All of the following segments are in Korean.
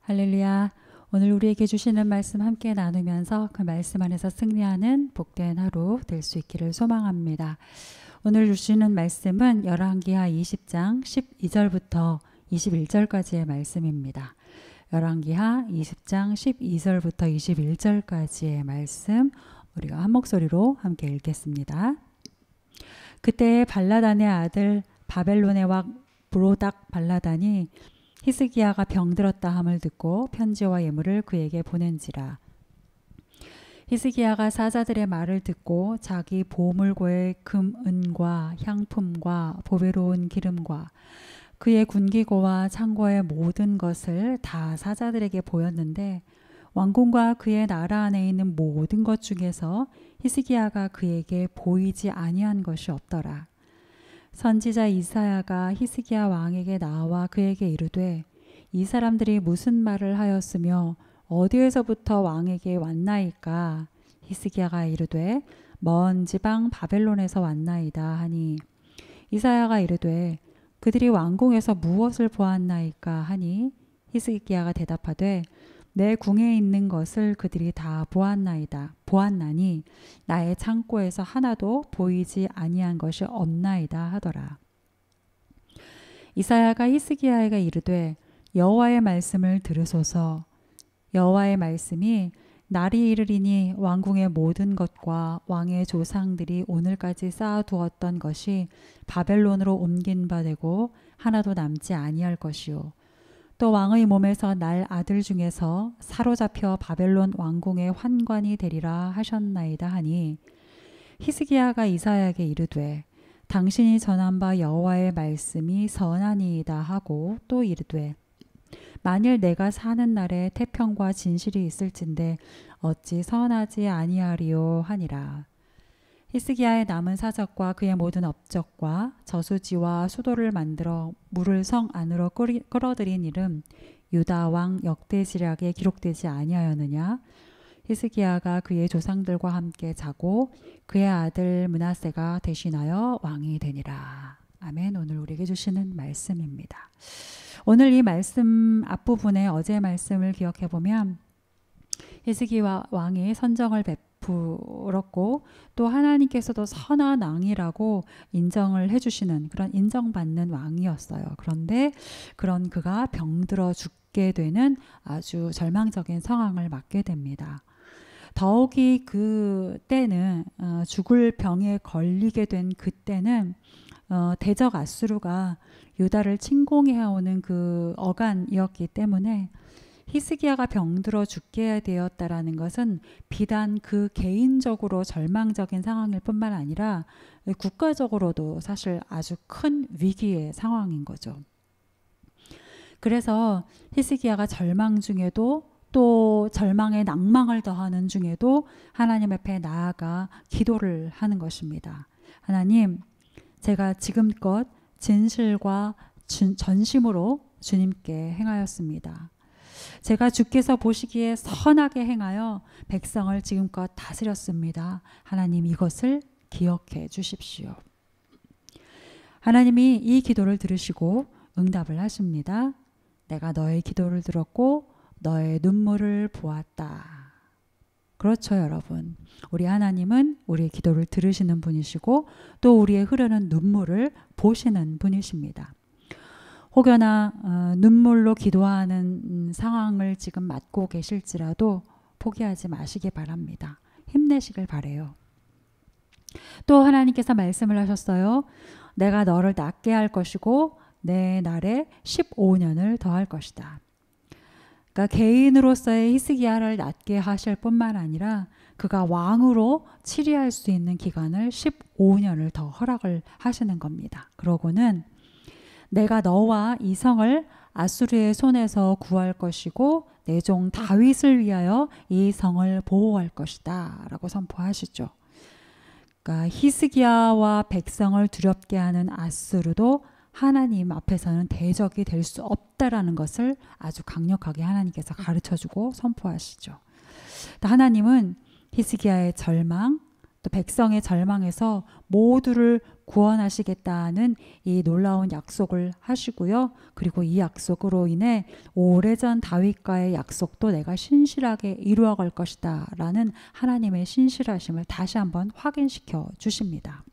할렐루야. 오늘 우리에게 주시는 말씀 함께 나누면서 그 말씀 안에서 승리하는 복된 하루 될 수 있기를 소망합니다. 오늘 주시는 말씀은 열왕기하 20장 12절부터 21절까지의 말씀입니다. 열왕기하 20장 12절부터 21절까지의 말씀 우리가 한 목소리로 함께 읽겠습니다. 그때 발라단의 아들 바벨론의 왕 브로닥 발라단이 히스기야가 병들었다 함을 듣고 편지와 예물을 그에게 보낸지라. 히스기야가 사자들의 말을 듣고 자기 보물고의 금, 은과 향품과 보배로운 기름과 그의 군기고와 창고의 모든 것을 다 사자들에게 보였는데 왕궁과 그의 나라 안에 있는 모든 것 중에서 히스기야가 그에게 보이지 아니한 것이 없더라. 선지자 이사야가 히스기야 왕에게 나와 그에게 이르되 이 사람들이 무슨 말을 하였으며 어디에서부터 왕에게 왔나이까? 히스기야가 이르되 먼 지방 바벨론에서 왔나이다 하니 이사야가 이르되 그들이 왕궁에서 무엇을 보았나이까 하니 히스기야가 대답하되 내 궁에 있는 것을 그들이 다 보았나니 나의 창고에서 하나도 보이지 아니한 것이 없나이다 하더라. 이사야가 히스기야에게 이르되 여호와의 말씀을 들으소서. 여호와의 말씀이 날이 이르리니 왕궁의 모든 것과 왕의 조상들이 오늘까지 쌓아두었던 것이 바벨론으로 옮긴 바 되고 하나도 남지 아니할 것이요. 또 왕의 몸에서 날 아들 중에서 사로잡혀 바벨론 왕궁의 환관이 되리라 하셨나이다 하니 히스기야가 이사야에게 이르되 당신이 전한 바 여호와의 말씀이 선하니이다 하고 또 이르되 만일 내가 사는 날에 태평과 진실이 있을진데 어찌 선하지 아니하리요 하니라. 히스기야의 남은 사적과 그의 모든 업적과 저수지와 수도를 만들어 물을 성 안으로 끌어들인 일은 유다 왕 역대지략에 기록되지 아니하였느냐? 히스기야가 그의 조상들과 함께 자고 그의 아들 므낫세가 대신하여 왕이 되니라. 아멘. 오늘 우리에게 주시는 말씀입니다. 오늘 이 말씀 앞부분에 어제 말씀을 기억해 보면 히스기야 왕이 선정을 베풀었고 또 하나님께서도 선한 왕이라고 인정을 해주시는 그런 인정받는 왕이었어요. 그런데 그런 그가 병들어 죽게 되는 아주 절망적인 상황을 맞게 됩니다. 더욱이 그 때는 죽을 병에 걸리게 된 그때는 대적 아수르가 유다를 침공해오는 그 어간이었기 때문에 히스기야가 병들어 죽게 되었다라는 것은 비단 그 개인적으로 절망적인 상황일 뿐만 아니라 국가적으로도 사실 아주 큰 위기의 상황인 거죠. 그래서 히스기야가 절망 중에도 또 절망에 낭망을 더하는 중에도 하나님 앞에 나아가 기도를 하는 것입니다. 하나님, 제가 지금껏 진실과 전심으로 주님께 행하였습니다. 제가 주께서 보시기에 선하게 행하여 백성을 지금껏 다스렸습니다. 하나님 이것을 기억해 주십시오. 하나님이 이 기도를 들으시고 응답을 하십니다. 내가 너의 기도를 들었고 너의 눈물을 보았다. 그렇죠, 여러분. 우리 하나님은 우리의 기도를 들으시는 분이시고 또 우리의 흐르는 눈물을 보시는 분이십니다. 혹여나 눈물로 기도하는 상황을 지금 맞고 계실지라도 포기하지 마시기 바랍니다. 힘내시길 바라요. 또 하나님께서 말씀을 하셨어요. 내가 너를 낫게 할 것이고 내 날에 15년을 더할 것이다. 그러니까 개인으로서의 히스기야를 낫게 하실 뿐만 아니라 그가 왕으로 치리할 수 있는 기간을 15년을 더 허락을 하시는 겁니다. 그러고는 내가 너와 이 성을 아수르의 손에서 구할 것이고 내 종 다윗을 위하여 이 성을 보호할 것이다 라고 선포하시죠. 그러니까 히스기야와 백성을 두렵게 하는 아수르도 하나님 앞에서는 대적이 될 수 없다라는 것을 아주 강력하게 하나님께서 가르쳐주고 선포하시죠. 하나님은 히스기야의 절망, 또 백성의 절망에서 모두를 구원하시겠다는 이 놀라운 약속을 하시고요. 그리고 이 약속으로 인해 오래전 다윗과의 약속도 내가 신실하게 이루어갈 것이다 라는 하나님의 신실하심을 다시 한번 확인시켜 주십니다.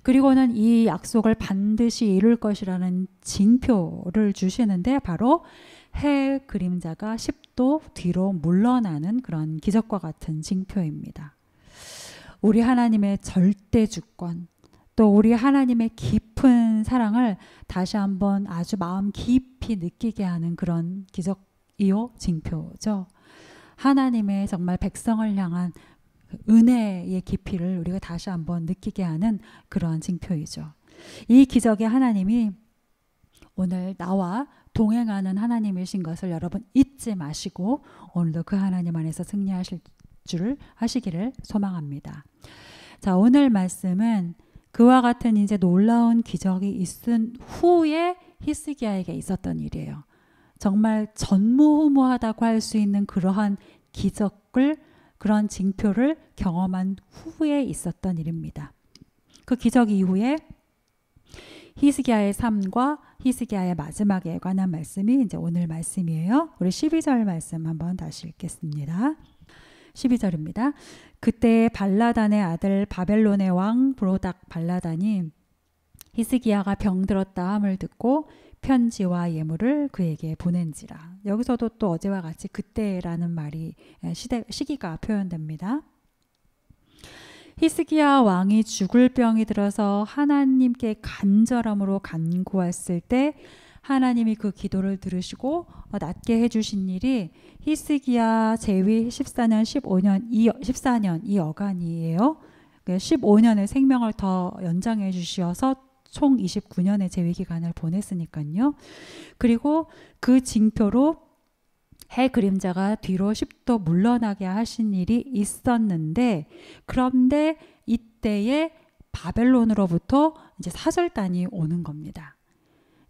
그리고는 이 약속을 반드시 이룰 것이라는 징표를 주시는데 바로 해 그림자가 10도 뒤로 물러나는 그런 기적과 같은 징표입니다. 우리 하나님의 절대 주권, 또 우리 하나님의 깊은 사랑을 다시 한번 아주 마음 깊이 느끼게 하는 그런 기적이요 징표죠. 하나님의 정말 백성을 향한 은혜의 깊이를 우리가 다시 한번 느끼게 하는 그런 징표이죠. 이 기적의 하나님이 오늘 나와 동행하는 하나님이신 것을 여러분 잊지 마시고 오늘도 그 하나님 안에서 승리하실 줄 하시기를 소망합니다. 자, 오늘 말씀은 그와 같은 이제 놀라운 기적이 있은 후에 히스기야에게 있었던 일이에요. 정말 전무후무하다고 할 수 있는 그러한 기적을, 그런 징표를 경험한 후에 있었던 일입니다. 그 기적 이후에 히스기야의 삶과 히스기야의 마지막에 관한 말씀이 이제 오늘 말씀이에요. 우리 12절 말씀 한번 다시 읽겠습니다. 12절입니다. 그때 발라단의 아들 바벨론의 왕 브로닥 발라단이 히스기야가 병들었다 함을 듣고 편지와 예물을 그에게 보낸지라. 여기서도 또 어제와 같이 그때라는 말이 시기가 표현됩니다. 히스기야 왕이 죽을 병이 들어서 하나님께 간절함으로 간구했을 때 하나님이 그 기도를 들으시고 낫게 해주신 일이 히스기야 제위 14년 이 어간이에요. 15년의 생명을 더 연장해 주셔서 총 29년의 제위 기간을 보냈으니까요. 그리고 그 징표로 해 그림자가 뒤로 10도 물러나게 하신 일이 있었는데, 그런데 이때에 바벨론으로부터 이제 사절단이 오는 겁니다.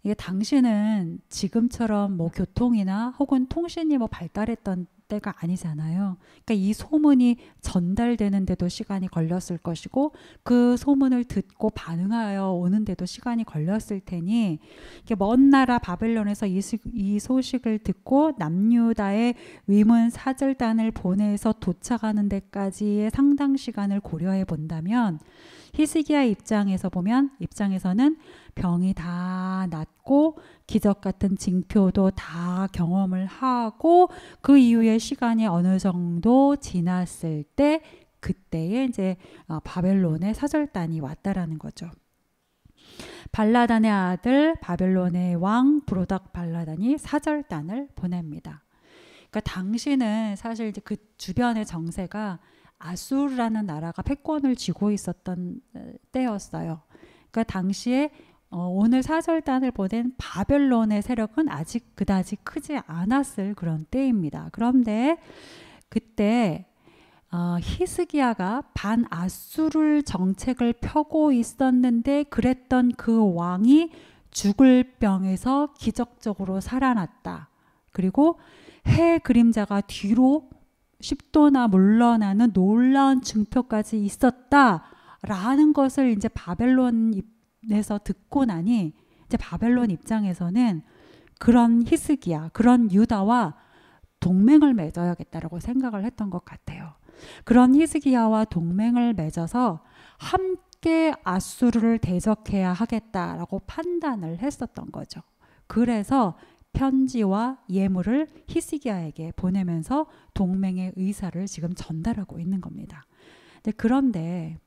이게 당시는 지금처럼 뭐 교통이나 혹은 통신이 뭐 발달했던 때가 아니잖아요. 그러니까 이 소문이 전달되는데도 시간이 걸렸을 것이고 그 소문을 듣고 반응하여 오는데도 시간이 걸렸을 테니 이렇게 먼 나라 바벨론에서 이 소식을 듣고 남유다의 위문 사절단을 보내서 도착하는 데까지의 상당 시간을 고려해 본다면 히스기야 입장에서는 병이 다 낫고 기적 같은 징표도 다 경험을 하고 그 이후에 시간이 어느 정도 지났을 때 그때에 이제 바벨론의 사절단이 왔다라는 거죠. 발라단의 아들 바벨론의 왕 브로닥 발라단이 사절단을 보냅니다. 그러니까 당시는 사실 이제 그 주변의 정세가 아수르라는 나라가 패권을 쥐고 있었던 때였어요. 그러니까 당시에 오늘 사절단을 보낸 바벨론의 세력은 아직 그다지 크지 않았을 그런 때입니다. 그런데 그때 히스기야가 반아수르 정책을 펴고 있었는데 그랬던 그 왕이 죽을 병에서 기적적으로 살아났다. 그리고 해 그림자가 뒤로 10도나 물러나는 놀라운 징표까지 있었다라는 것을 이제 바벨론에서 듣고 나니 이제 바벨론 입장에서는 그런 히스기야, 그런 유다와 동맹을 맺어야겠다라고 생각을 했던 것 같아요. 그런 히스기야와 동맹을 맺어서 함께 아수르를 대적해야 하겠다라고 판단을 했었던 거죠. 그래서 편지와 예물을 히스기야에게 보내면서 동맹의 의사를 지금 전달하고 있는 겁니다. 그런데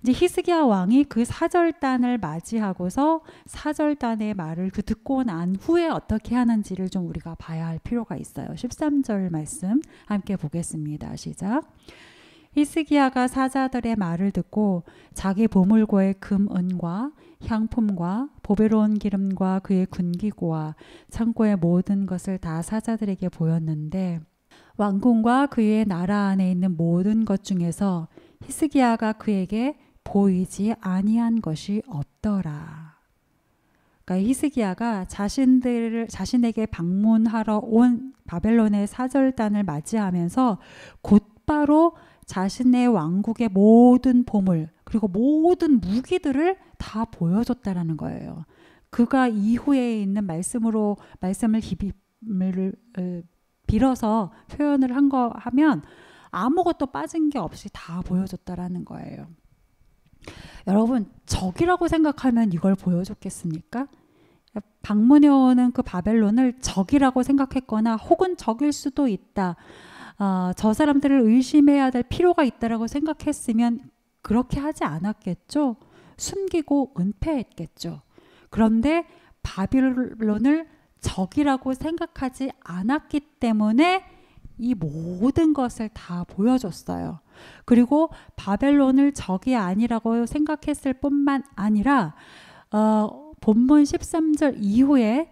이제 히스기야 왕이 그 사절단을 맞이하고서 사절단의 말을 듣고 난 후에 어떻게 하는지를 좀 우리가 봐야 할 필요가 있어요. 13절 말씀 함께 보겠습니다. 시작. 히스기야가 사자들의 말을 듣고 자기 보물고의 금, 은과 향품과 보배로운 기름과 그의 군기고와 창고의 모든 것을 다 사자들에게 보였는데 왕궁과 그의 나라 안에 있는 모든 것 중에서 히스기야가 그에게 보이지 아니한 것이 없더라. 그러니까 히스기야가 자신에게 방문하러 온 바벨론의 사절단을 맞이하면서 곧바로 자신의 왕국의 모든 보물 그리고 모든 무기들을 다 보여줬다라는 거예요. 그가 이후에 있는 말씀을 빌어서 표현을 하면 아무것도 빠진 게 없이 다 보여줬다라는 거예요. 여러분, 적이라고 생각하면 이걸 보여줬겠습니까? 방문해 오는 그 바벨론을 적이라고 생각했거나 혹은 적일 수도 있다. 저 사람들을 의심해야 될 필요가 있다라고 생각했으면 그렇게 하지 않았겠죠. 숨기고 은폐했겠죠. 그런데 바벨론을 적이라고 생각하지 않았기 때문에 이 모든 것을 다 보여줬어요. 그리고 바벨론을 적이 아니라고 생각했을 뿐만 아니라 본문 13절 이후에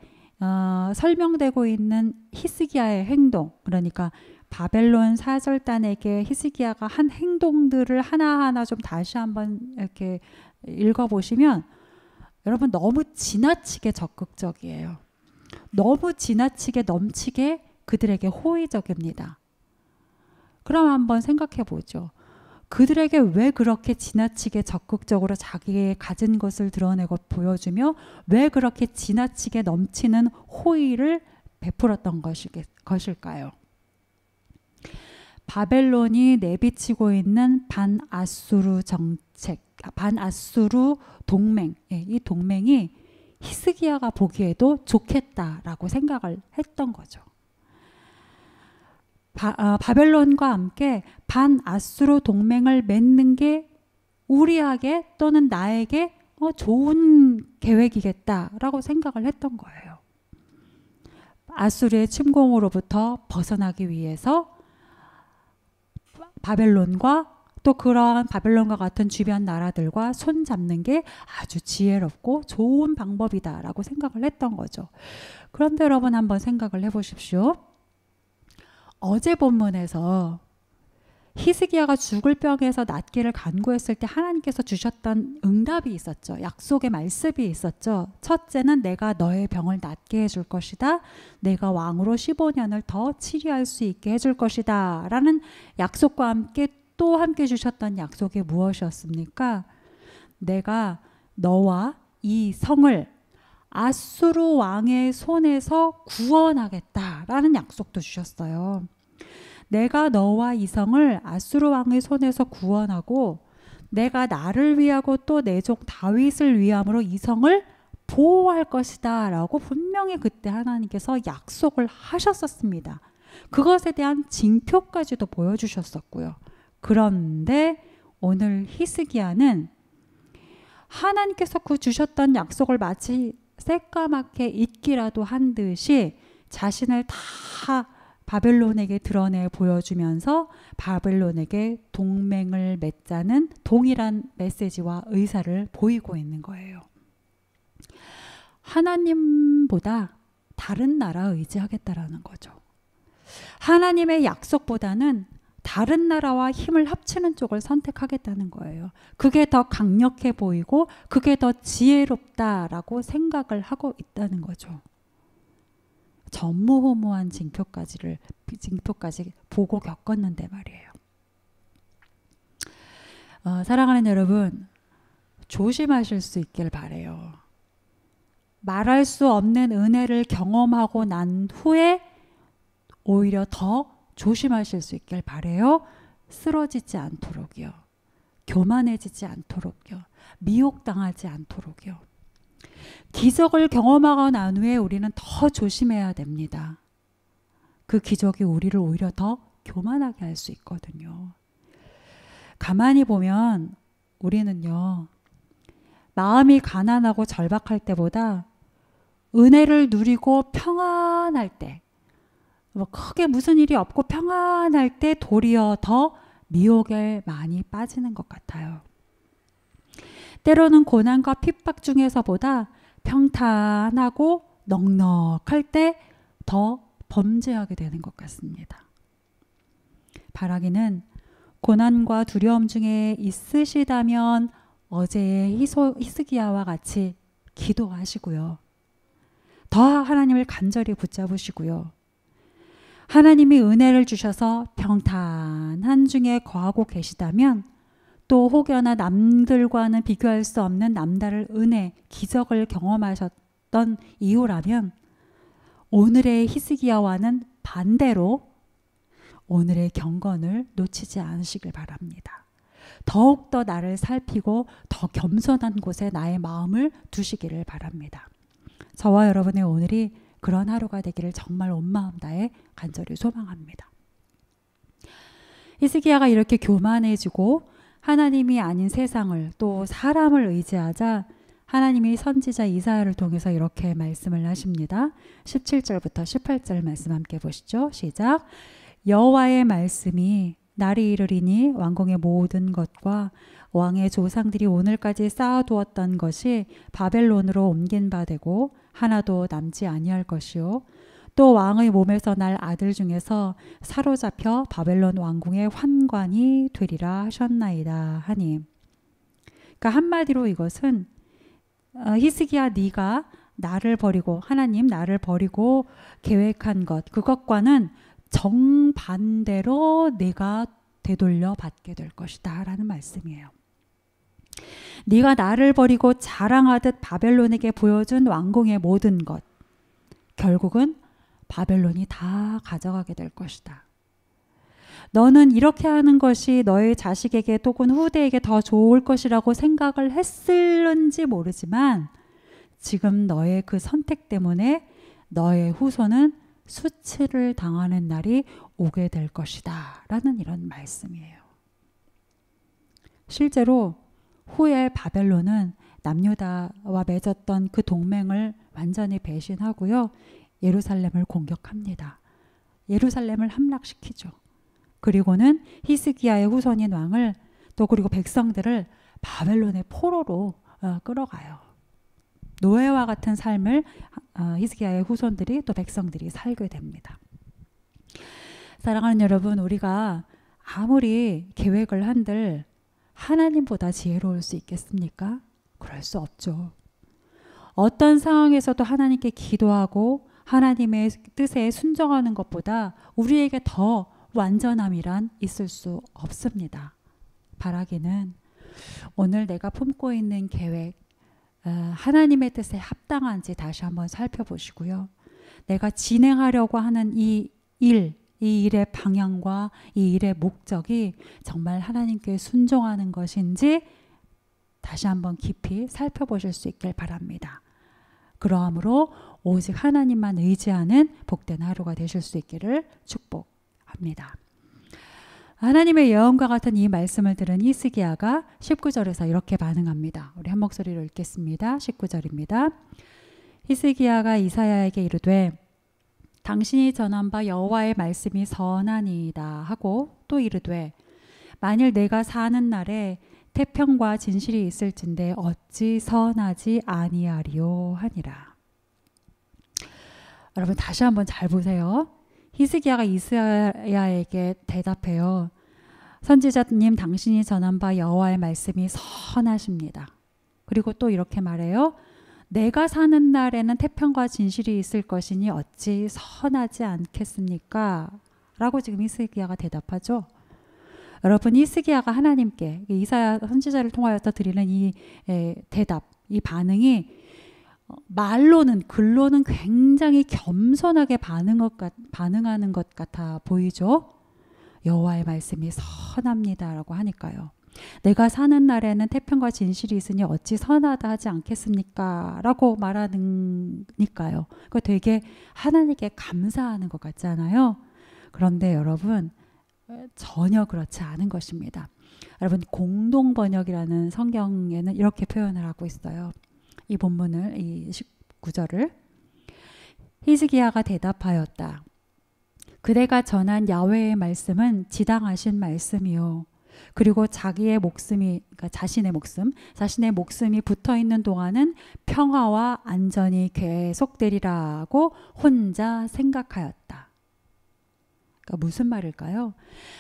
설명되고 있는 히스기야의 행동, 그러니까 바벨론 사절단에게 히스기야가 한 행동들을 하나하나 좀 다시 한번 이렇게 읽어보시면 여러분 너무 지나치게 적극적이에요. 너무 지나치게 넘치게 그들에게 호의적입니다. 그럼 한번 생각해 보죠. 그들에게 왜 그렇게 지나치게 적극적으로 자기의 가진 것을 드러내고 보여주며 왜 그렇게 지나치게 넘치는 호의를 베풀었던 것일까요? 바벨론이 내비치고 있는 반아수르 정책, 반아수르 동맹, 이 동맹이 히스기야가 보기에도 좋겠다라고 생각을 했던 거죠. 바벨론과 함께 반아수르 동맹을 맺는 게 우리에게 또는 나에게 좋은 계획이겠다라고 생각을 했던 거예요. 아수르의 침공으로부터 벗어나기 위해서 바벨론과 또 그러한 바벨론과 같은 주변 나라들과 손잡는 게 아주 지혜롭고 좋은 방법이다라고 생각을 했던 거죠. 그런데 여러분 한번 생각을 해보십시오. 어제 본문에서 히스기야가 죽을 병에서 낫기를 간구했을 때 하나님께서 주셨던 응답이 있었죠. 약속의 말씀이 있었죠. 첫째는 내가 너의 병을 낫게 해줄 것이다. 내가 왕으로 15년을 더 치리할 수 있게 해줄 것이다. 라는 약속과 함께 또 함께 주셨던 약속이 무엇이었습니까? 내가 너와 이 성을 아수르 왕의 손에서 구원하겠다라는 약속도 주셨어요. 내가 너와 이 성을 아수르 왕의 손에서 구원하고 내가 나를 위하고 또 내 종 다윗을 위함으로 이 성을 보호할 것이다 라고 분명히 그때 하나님께서 약속을 하셨었습니다. 그것에 대한 징표까지도 보여주셨었고요. 그런데 오늘 히스기야는 하나님께서 그 주셨던 약속을 마치 새까맣게 잊기라도 한 듯이 자신을 다 바벨론에게 드러내 보여주면서 바벨론에게 동맹을 맺자는 동일한 메시지와 의사를 보이고 있는 거예요. 하나님보다 다른 나라 의지하겠다라는 거죠. 하나님의 약속보다는 다른 나라와 힘을 합치는 쪽을 선택하겠다는 거예요. 그게 더 강력해 보이고 그게 더 지혜롭다라고 생각을 하고 있다는 거죠. 전무후무한 징표까지 보고 겪었는데 말이에요. 사랑하는 여러분, 조심하실 수 있길 바라요. 말할 수 없는 은혜를 경험하고 난 후에 오히려 더 조심하실 수 있길 바라요. 쓰러지지 않도록요. 교만해지지 않도록요. 미혹당하지 않도록요. 기적을 경험하고 난 후에 우리는 더 조심해야 됩니다. 그 기적이 우리를 오히려 더 교만하게 할 수 있거든요. 가만히 보면 우리는요, 마음이 가난하고 절박할 때보다 은혜를 누리고 평안할 때, 크게 무슨 일이 없고 평안할 때 도리어 더 미혹에 많이 빠지는 것 같아요. 때로는 고난과 핍박 중에서보다 평탄하고 넉넉할 때 더 범죄하게 되는 것 같습니다. 바라기는 고난과 두려움 중에 있으시다면 어제의 히스기야와 같이 기도하시고요. 더 하나님을 간절히 붙잡으시고요. 하나님이 은혜를 주셔서 평탄한 만한 중에 거하고 계시다면 또 혹여나 남들과는 비교할 수 없는 남다를 은혜, 기적을 경험하셨던 이유라면 오늘의 히스기야와는 반대로 오늘의 경건을 놓치지 않으시길 바랍니다. 더욱더 나를 살피고 더 겸손한 곳에 나의 마음을 두시기를 바랍니다. 저와 여러분의 오늘이 그런 하루가 되기를 정말 온 마음 다해 간절히 소망합니다. 히스기야가 이렇게 교만해지고 하나님이 아닌 세상을 또 사람을 의지하자 하나님이 선지자 이사야를 통해서 이렇게 말씀을 하십니다. 17절부터 18절 말씀 함께 보시죠. 시작. 여호와의 말씀이 날이 이르리니 왕궁의 모든 것과 왕의 조상들이 오늘까지 쌓아두었던 것이 바벨론으로 옮긴 바 되고 하나도 남지 아니할 것이요 또 왕의 몸에서 날 아들 중에서 사로잡혀 바벨론 왕궁의 환관이 되리라 하셨나이다 하니. 그러니까 한마디로 이것은 히스기야 네가 나를 버리고 하나님 나를 버리고 계획한 것 그것과는 정반대로 내가 되돌려 받게 될 것이다 라는 말씀이에요. 네가 나를 버리고 자랑하듯 바벨론에게 보여준 왕궁의 모든 것 결국은 바벨론이 다 가져가게 될 것이다. 너는 이렇게 하는 것이 너의 자식에게 또는 후대에게 더 좋을 것이라고 생각을 했을는지 모르지만 지금 너의 그 선택 때문에 너의 후손은 수치를 당하는 날이 오게 될 것이다 라는 이런 말씀이에요. 실제로 후에 바벨론은 남유다와 맺었던 그 동맹을 완전히 배신하고요. 예루살렘을 공격합니다. 예루살렘을 함락시키죠. 그리고는 히스기야의 후손인 왕을 또 그리고 백성들을 바벨론의 포로로 끌어가요. 노예와 같은 삶을 히스기야의 후손들이 또 백성들이 살게 됩니다. 사랑하는 여러분, 우리가 아무리 계획을 한들 하나님보다 지혜로울 수 있겠습니까? 그럴 수 없죠. 어떤 상황에서도 하나님께 기도하고 하나님의 뜻에 순종하는 것보다 우리에게 더 완전함이란 있을 수 없습니다. 바라기는 오늘 내가 품고 있는 계획 하나님의 뜻에 합당한지 다시 한번 살펴보시고요. 내가 진행하려고 하는 이 일의 방향과 이 일의 목적이 정말 하나님께 순종하는 것인지 다시 한번 깊이 살펴보실 수 있길 바랍니다. 그러함으로 오직 하나님만 의지하는 복된 하루가 되실 수 있기를 축복합니다. 하나님의 예언과 같은 이 말씀을 들은 히스기야가 19절에서 이렇게 반응합니다. 우리 한 목소리로 읽겠습니다. 19절입니다. 히스기야가 이사야에게 이르되 당신이 전한 바 여호와의 말씀이 선하니이다 하고 또 이르되 만일 내가 사는 날에 태평과 진실이 있을진데 어찌 선하지 아니하리요 하니라. 여러분 다시 한번 잘 보세요. 히스기야가 이사야에게 대답해요. 선지자님 당신이 전한 바 여호와의 말씀이 선하십니다. 그리고 또 이렇게 말해요. 내가 사는 날에는 태평과 진실이 있을 것이니 어찌 선하지 않겠습니까? 라고 지금 히스기야가 대답하죠. 여러분 히스기야가 하나님께 이사야 선지자를 통하여서 드리는 이 대답, 이 반응이 말로는 글로는 굉장히 겸손하게 반응하는 것 같아 보이죠. 여호와의 말씀이 선합니다라고 하니까요. 내가 사는 날에는 태평과 진실이 있으니 어찌 선하다 하지 않겠습니까? 라고 말하니까요. 그거 되게 하나님께 감사하는 것 같잖아요. 그런데 여러분 전혀 그렇지 않은 것입니다. 여러분 공동번역이라는 성경에는 이렇게 표현을 하고 있어요. 이 본문을 이 19절을 히스기야가 대답하였다. 그대가 전한 야훼의 말씀은 지당하신 말씀이요. 그리고 자신의 목숨이 붙어 있는 동안은 평화와 안전이 계속되리라고 혼자 생각하였다. 그러니까 무슨 말일까요?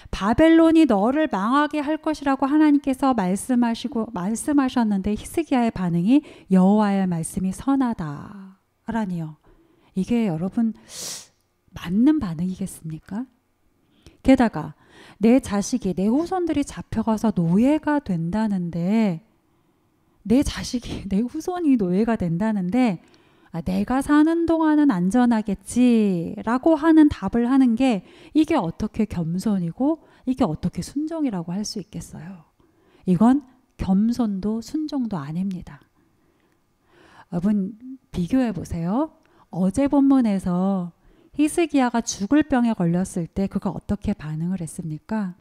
바벨론이 너를 망하게 할 것이라고 하나님께서 말씀하셨는데 히스기야의 반응이 여호와의 말씀이 선하다라니요. 이게 여러분 맞는 반응이겠습니까? 게다가 내 자식이, 내 후손들이 잡혀가서 노예가 된다는데, 내 자식이, 내 후손이 노예가 된다는데 내가 사는 동안은 안전하겠지라고 하는 답을 하는 게 이게 어떻게 겸손이고 이게 어떻게 순종이라고 할 수 있겠어요? 이건 겸손도 순종도 아닙니다. 여러분 비교해 보세요. 어제 본문에서 히스기야가 죽을 병에 걸렸을 때 그가 어떻게 반응을 했습니까?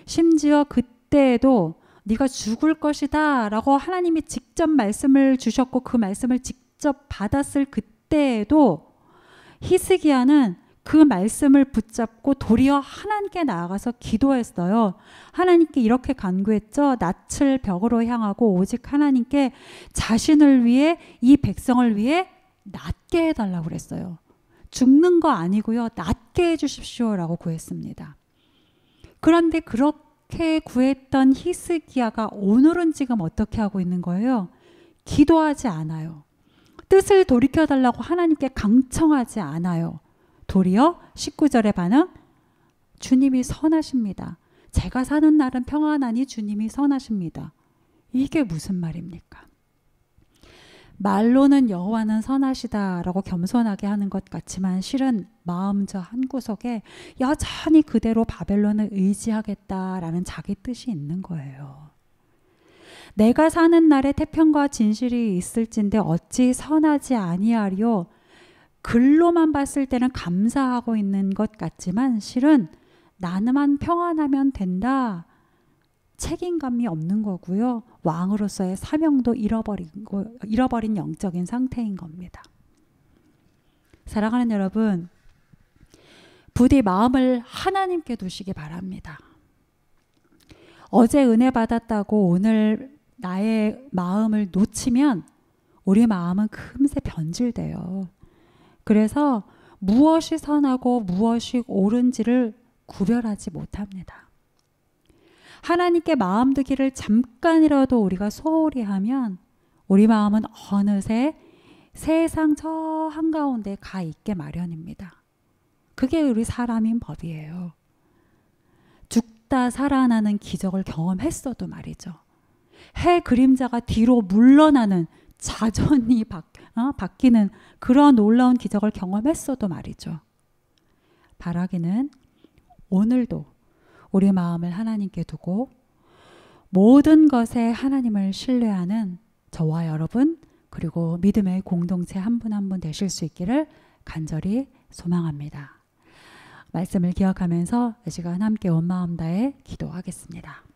심지어 그때에도 네가 죽을 것이다 라고 하나님이 직접 말씀을 주셨고 그 말씀을 직접 받았을 그때에도 히스기야는 그 말씀을 붙잡고 도리어 하나님께 나아가서 기도했어요. 하나님께 이렇게 간구했죠. 낯을 벽으로 향하고 오직 하나님께 자신을 위해 이 백성을 위해 낫게 해달라고 그랬어요. 죽는 거 아니고요. 낫게 해주십시오 라고 구했습니다. 그런데 그렇게 구했던 히스기야가 오늘은 지금 어떻게 하고 있는 거예요? 기도하지 않아요. 뜻을 돌이켜달라고 하나님께 강청하지 않아요. 도리어 19절의 반응, 주님이 선하십니다. 제가 사는 날은 평안하니 주님이 선하십니다. 이게 무슨 말입니까? 말로는 여호와는 선하시다라고 겸손하게 하는 것 같지만 실은 마음 저 한구석에 여전히 그대로 바벨론을 의지하겠다라는 자기 뜻이 있는 거예요. 내가 사는 날에 태평과 진실이 있을진데 어찌 선하지 아니하리요. 글로만 봤을 때는 감사하고 있는 것 같지만 실은 나만 평안하면 된다. 책임감이 없는 거고요. 왕으로서의 사명도 잃어버린 영적인 상태인 겁니다. 사랑하는 여러분, 부디 마음을 하나님께 두시기 바랍니다. 어제 은혜 받았다고 오늘 나의 마음을 놓치면 우리 마음은 금세 변질돼요. 그래서 무엇이 선하고 무엇이 옳은지를 구별하지 못합니다. 하나님께 마음 두기를 잠깐이라도 우리가 소홀히 하면 우리 마음은 어느새 세상 저 한가운데 가 있게 마련입니다. 그게 우리 사람인 법이에요. 죽다 살아나는 기적을 경험했어도 말이죠. 해 그림자가 뒤로 물러나는 자전이 바뀌는 그런 놀라운 기적을 경험했어도 말이죠. 바라기는 오늘도 우리 마음을 하나님께 두고 모든 것에 하나님을 신뢰하는 저와 여러분 그리고 믿음의 공동체 한 분 한 분 되실 수 있기를 간절히 소망합니다. 말씀을 기억하면서 이 시간 함께 온 마음 다해 기도하겠습니다.